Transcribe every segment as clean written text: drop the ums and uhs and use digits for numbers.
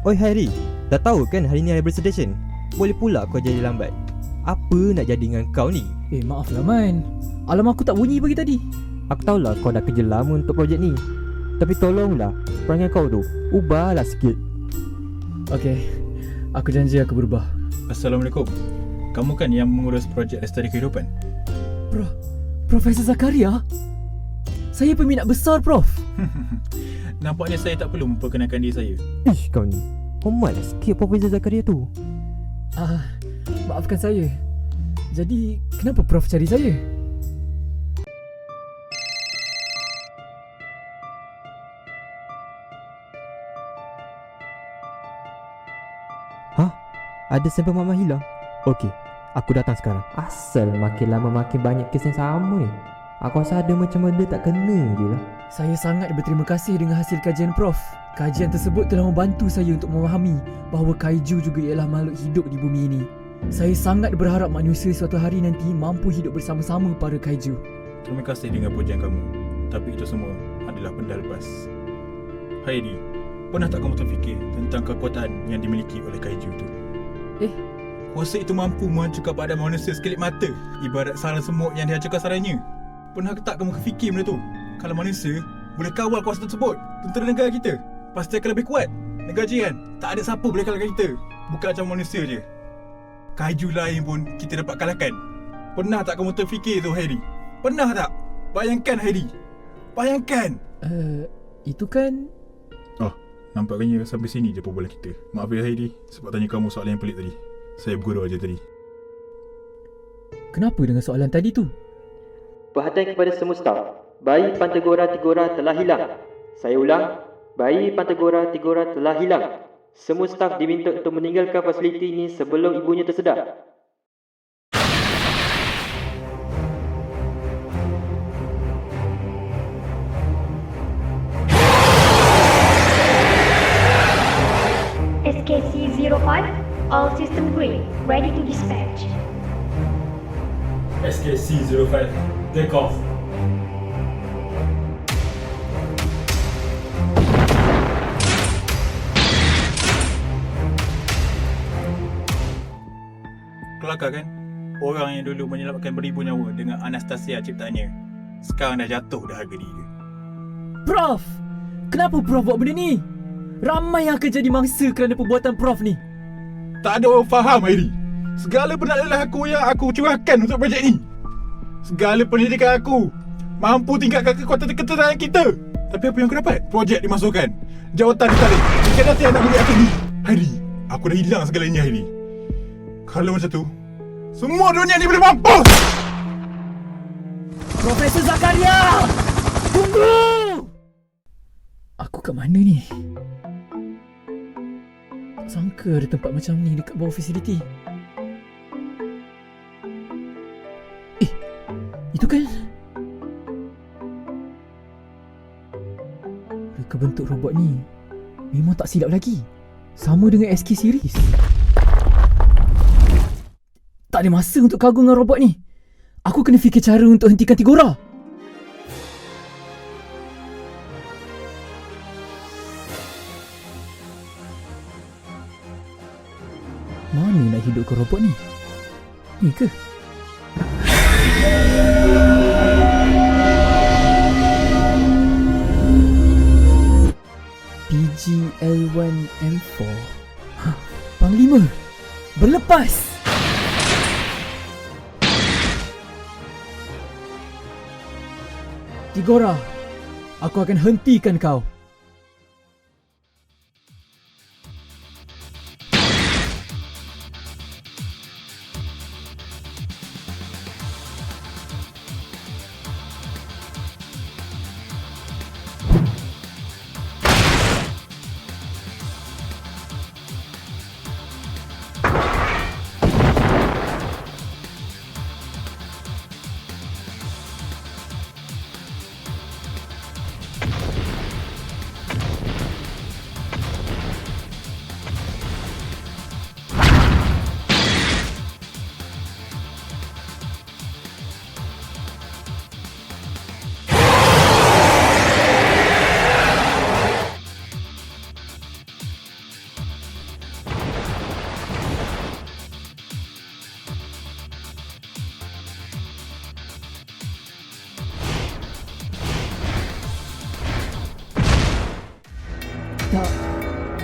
Oi Harry, dah tahu kan hari ni hari presentation? Boleh pula kau jadi lambat. Apa nak jadi dengan kau ni? Maaflah Man, alarm aku tak bunyi pagi tadi. Aku tahulah kau dah kerja lama untuk projek ni, tapi tolonglah perangai kau tu ubahlah sikit. Okey, aku janji aku berubah. Assalamualaikum. Kamu kan yang mengurus projek Lestari Kehidupan? Profesor Zakaria? Saya peminat besar, Prof. Nampaknya saya tak perlu memperkenalkan diri saya. Ish, kau ni hormat lah sikit Profesor Zakaria tu. Maafkan saya. Jadi, kenapa Prof cari saya? Ada sampel mama hilang. Okey, aku datang sekarang. Asal makin lama makin banyak kes yang sama ni. Aku rasa ada macam benda tak kena je lah. Saya sangat berterima kasih dengan hasil kajian Prof. Kajian tersebut telah membantu saya untuk memahami bahawa kaiju juga ialah makhluk hidup di bumi ini. Saya sangat berharap manusia suatu hari nanti mampu hidup bersama-sama para kaiju. Terima kasih dengan pujian kamu. Tapi itu semua adalah benda lepas. Heidi, pernah tak kamu terfikir tentang kekuatan yang dimiliki oleh kaiju itu? Kuasa itu mampu menghancurkan badan manusia sekelip mata, ibarat sarang semut yang dihancurkan sarangnya. Pernah tak kamu fikir benda tu? Kalau manusia boleh kawal kuasa tersebut, tentera negara kita pasti akan lebih kuat. Negara jiran tak ada siapa boleh kalahkan kita. Bukan macam manusia je, kaiju lain pun kita dapat kalahkan. Pernah tak kamu terfikir tu, Harry? Pernah tak? Bayangkan, Harry. Bayangkan. Itu kan... Nampaknya sampai sini je perbualan kita. Maaf ya, Heidi, sebab tanya kamu soalan yang pelik tadi. Saya bergurau aja tadi. Kenapa dengan soalan tadi tu? Perhatian kepada semua staf. Bayi Pantagora Tigora telah hilang. Saya ulang, bayi Pantagora Tigora telah hilang. Semua staf diminta untuk meninggalkan fasiliti ini sebelum ibunya tersedar. SKC-05, all system green, ready to dispatch. SKC-05, take off. Kelakar kan? Orang yang dulu menyelamatkan beribu nyawa dengan Anastasia ciptaannya, sekarang dah jatuh dah harga diri dia. Prof! Kenapa Prof buat benda ni? Ramai yang akan jadi mangsa kerana perbuatan Prof ni. Tak ada orang faham, Heidi. Segala penat lelah aku yang aku curahkan untuk projek ni. Segala pendidikan aku mampu tingkatkan kekuatan ketenteraan kita. Tapi apa yang aku dapat? Projek dimasukkan, jawatan ditarik, dikadati anak murid aku ni. Heidi, aku dah hilang segalanya, Heidi. Kalau macam tu, semua dunia ni boleh mampus! Profesor Zakaria! Tunggu! Aku kat mana ni? Tak sangka ada tempat macam ni dekat bawah fasiliti. Itu kan reka bentuk robot ni. Memang tak silap lagi, sama dengan SK series. Tak ada masa untuk kagum dengan robot ni. Aku kena fikir cara untuk hentikan Tigora. Mana nak hidupkan robot ni? Ni ke? PGL1M4. Panglima, berlepas! Tigora, aku akan hentikan kau.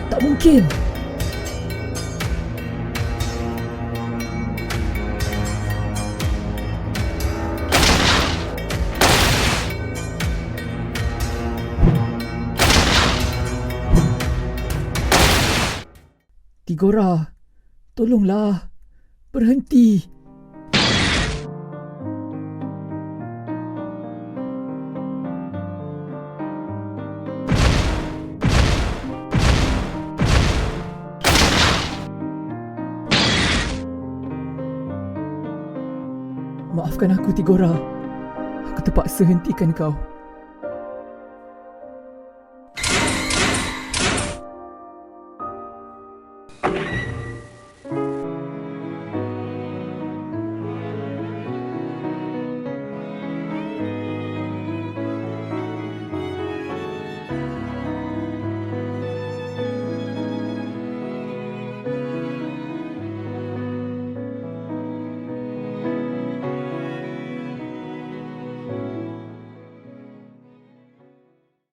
Tak mungkin. Tigora, tolonglah. Berhenti. Maafkan aku, Tigora. Aku terpaksa hentikan kau.